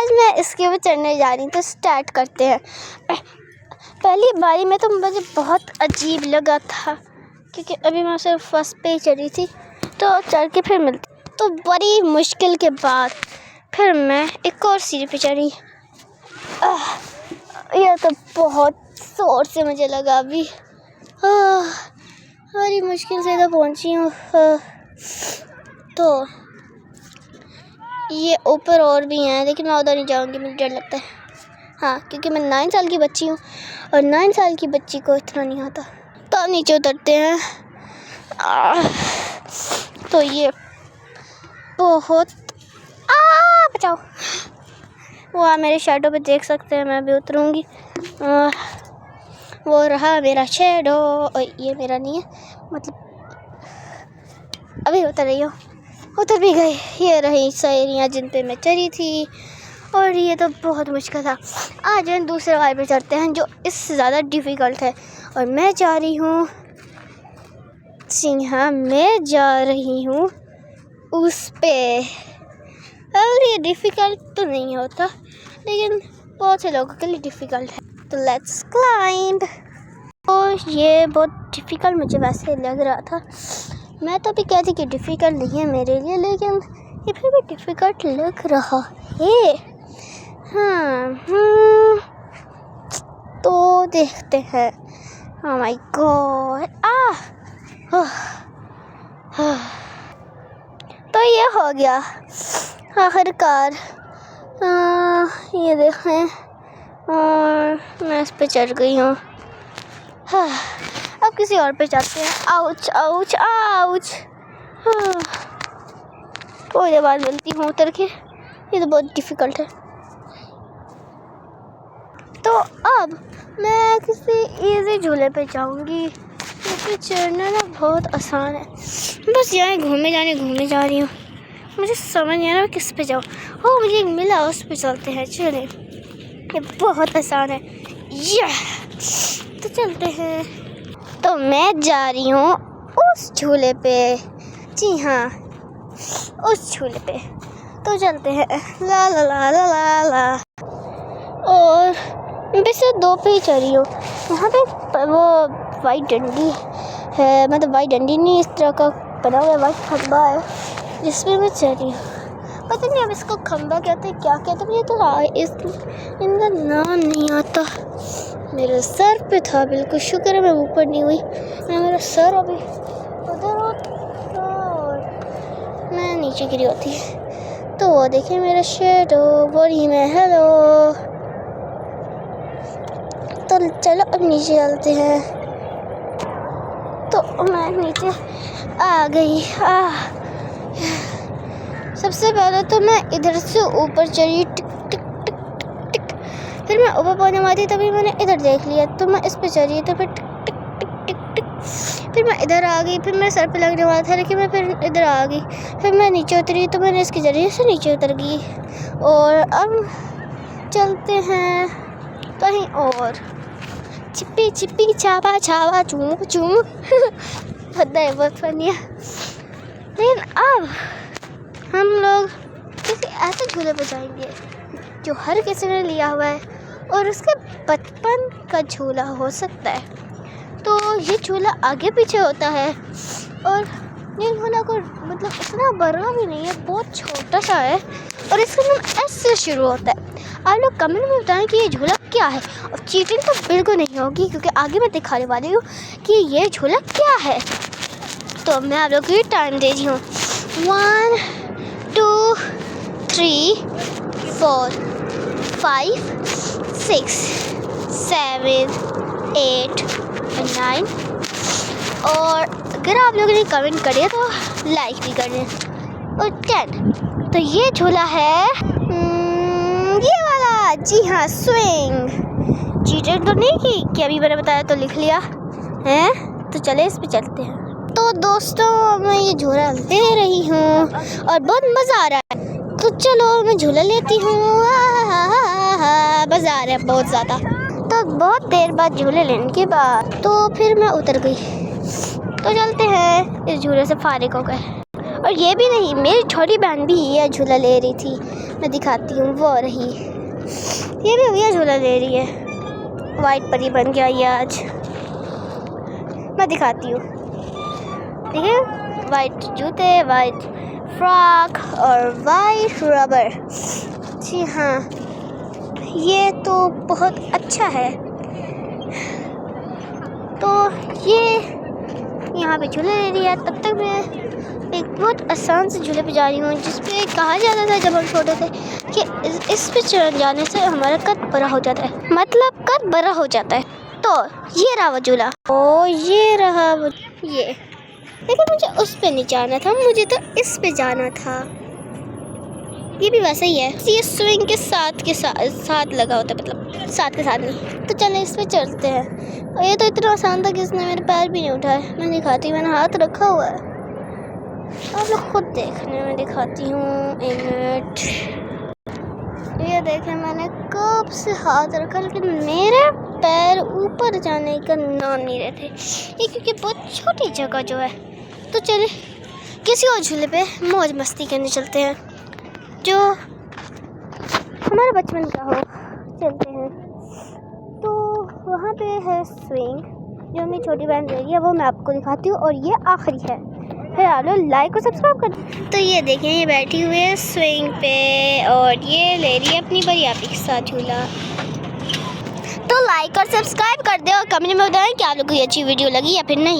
आज मैं इसके ऊपर चढ़ने जा रही हूँ। तो स्टार्ट करते हैं। पहली बारी में तो मुझे बहुत अजीब लगा था क्योंकि अभी मैं सिर्फ फर्स्ट पे ही चढ़ी थी। तो चढ़ के फिर मिलती तो बड़ी मुश्किल के बाद फिर मैं एक और सीढ़ी पे चढ़ी। यह तो बहुत ज़ोर से मुझे लगा अभी। बड़ी मुश्किल से तो पहुँची हूँ। तो ये ऊपर और भी हैं लेकिन मैं उधर नहीं जाऊँगी, मुझे डर लगता है। हाँ, क्योंकि मैं 9 साल की बच्ची हूँ और 9 साल की बच्ची को इतना नहीं आता। तो नीचे उतरते हैं। तो ये बहुत बचाओ। वो आप मेरे शैडो पे देख सकते हैं, मैं भी उतरूँगी। वो रहा मेरा शैडो और ये मेरा नहीं है, मतलब अभी उतर रही हो, उतर भी गई। ये रही शायरियाँ जिन पे मैं चढ़ी थी और ये तो बहुत मुश्किल था। आज हम दूसरे वाले पे चढ़ते हैं जो इससे ज़्यादा डिफ़िकल्ट है और मैं जा रही हूँ। जी हाँ, मैं जा रही हूँ उस पे। ये डिफ़िकल्ट तो नहीं होता लेकिन बहुत से लोगों के लिए डिफ़िकल्ट है। तो लेट्स क्लाइंब। तो ये बहुत डिफ़िकल्ट मुझे वैसे लग रहा था। मैं तो भी कहती कि डिफ़िकल्ट नहीं है मेरे लिए, लेकिन ये फिर भी डिफ़िकल्ट लग रहा है। हाँ, तो देखते हैं। Oh my God. तो ये हो गया आखिरकार। ये देखें और मैं इस पे चढ़ गई हूँ। अब किसी और पे जाते हैं। Ouch ouch ouch. थोड़ी देर बाद मिलती हूँ उतर के। ये तो बहुत डिफ़िकल्ट है। तो अब मैं किसी इजी झूले पे जाऊँगी क्योंकि चढ़ना ना बहुत आसान है। बस यहाँ घूमने जा रही हूँ। मुझे समझ नहीं आ रहा किस पे जाऊँ। मुझे एक मिला, उस पे चलते हैं। चले, ये बहुत आसान है। तो चलते हैं। तो मैं जा रही हूँ उस झूले पे। जी हाँ, उस झूले पे। तो चलते हैं। ला ला ला ला ला ला। और मैं सिर्फ 2 पे ही चढ़ी हूँ। यहाँ पे वो वाइट डंडी है, मतलब वाइट डंडी नहीं, इस तरह का बना हुआ वाइट खंबा है जिसमें मैं चढ़ी हूँ। पता नहीं अब इसको खंबा कहते हैं, क्या कहते हैं, मुझे तो इनका नाम नहीं आता। मेरे सर पे था, बिल्कुल शुक्र है मैं ऊपर नहीं हुई। मेरा सर अभी उधर होता और मैं नीचे गिरी होती। तो वो देखिए मेरा शैडो, वही मैं। हेलो। तो चलो अब नीचे चलते हैं। तो मैं नीचे आ गई। सबसे पहले तो मैं इधर से ऊपर चढ़ी, टिक टिक टिक टिक टिक। फिर मैं ऊपर पहुंचने वाली, तभी मैंने इधर देख लिया तो मैं इस पे चढ़ी। तो फिर टिक टिक टिक टिक टिक। फिर मैं इधर आ गई। फिर मेरे सर पे लगने वाला था लेकिन मैं फिर इधर आ गई। फिर मैं नीचे उतरी तो मैंने इसके जरिए से नीचे उतर गई। और अब चलते हैं कहीं और। चिप्पी चिप्पी छापा छापा चूम चूम। पता है, बहुत फनी है। लेकिन अब हम लोग किसी ऐसे झूले पर जाएंगे जो हर किसी ने लिया हुआ है और उसके बचपन का झूला हो सकता है। तो ये झूला आगे पीछे होता है और ये झूला को मतलब इतना बड़ा भी नहीं है, बहुत छोटा सा है और इसका नाम एस से शुरू होता है। आप लोग कमेंट में बताएं कि ये झूला क्या है। और चीटिंग तो बिल्कुल नहीं होगी क्योंकि आगे मैं दिखाने वाली हूँ कि ये झूला क्या है। तो मैं आप लोग को टाइम दे रही हूँ। 1 2 3 4 5 6 7 8 9। और अगर आप लोगों ने कमेंट करे तो लाइक भी कर दें। और 10। तो ये झूला है ये वाला। जी हाँ, स्विंग। चीटिंग तो नहीं की कि अभी मैंने बताया तो लिख लिया है। तो चले इस पे चलते हैं। तो दोस्तों मैं ये झूला ले रही हूँ और बहुत मज़ा आ रहा है। तो चलो मैं झूला लेती हूँ। मज़ा आ रहा है बहुत ज़्यादा। तो बहुत देर बाद झूले लेने के बाद तो फिर मैं उतर गई। तो चलते हैं, इस झूले से फारिग हो गए। और ये भी नहीं, मेरी छोटी बहन भी ये झूला ले रही थी मैं दिखाती हूँ, वो रही, ये भी भैया झूला ले रही है। वाइट परी बन गया ये आज। मैं दिखाती हूँ, ठीक है, वाइट जूते, वाइट फ्रॉक और वाइट रबर। जी हाँ, ये तो बहुत अच्छा है। तो ये यहाँ पे झूले ले रही है। तब तक मैं एक बहुत आसान से झूले पे जा रही हूँ, जिसपे कहा जाता था जब हम छोटे थे कि इस पे चढ़ जाने से हमारा कद बड़ा हो जाता है, मतलब कद बड़ा हो जाता है। तो ये रहा वो झूला, ओ ये रहा वो, ये, लेकिन मुझे उस पे नहीं जाना था, मुझे तो इस पे जाना था। ये भी वैसा ही है, ये स्विंग के साथ लगा होता है, मतलब साथ के साथ नहीं। तो चलो इस पे चढ़ते हैं। और ये तो इतना आसान था कि इसने मेरे पैर भी नहीं उठाए। मैं दिखाती हूँ, मैंने हाथ रखा हुआ है, आप लोग खुद देखने में दिखाती हूँ। एक मिनट, ये देखें, मैंने कब से हाथ रखा, लेकिन मेरे पैर ऊपर जाने का नाम नहीं रहते, ये क्योंकि बहुत छोटी जगह जो है। तो चले किसी और झूले पे मौज मस्ती करने चलते हैं, जो हमारे बचपन का हो। चलते हैं। तो वहाँ पे है स्विंग, जो मेरी छोटी बहन ले रही है, वो मैं आपको दिखाती हूँ, और ये आखिरी है। फिर आप लोग लाइक और सब्सक्राइब कर। तो ये देखें, ये बैठी हुई है स्विंग पे, और ये ले रही है अपनी बड़ी आपी के साथ झूला। तो लाइक और सब्सक्राइब कर दे, और कमेंट में बताएं कि आप लोगों को ये अच्छी वीडियो लगी या फिर नहीं।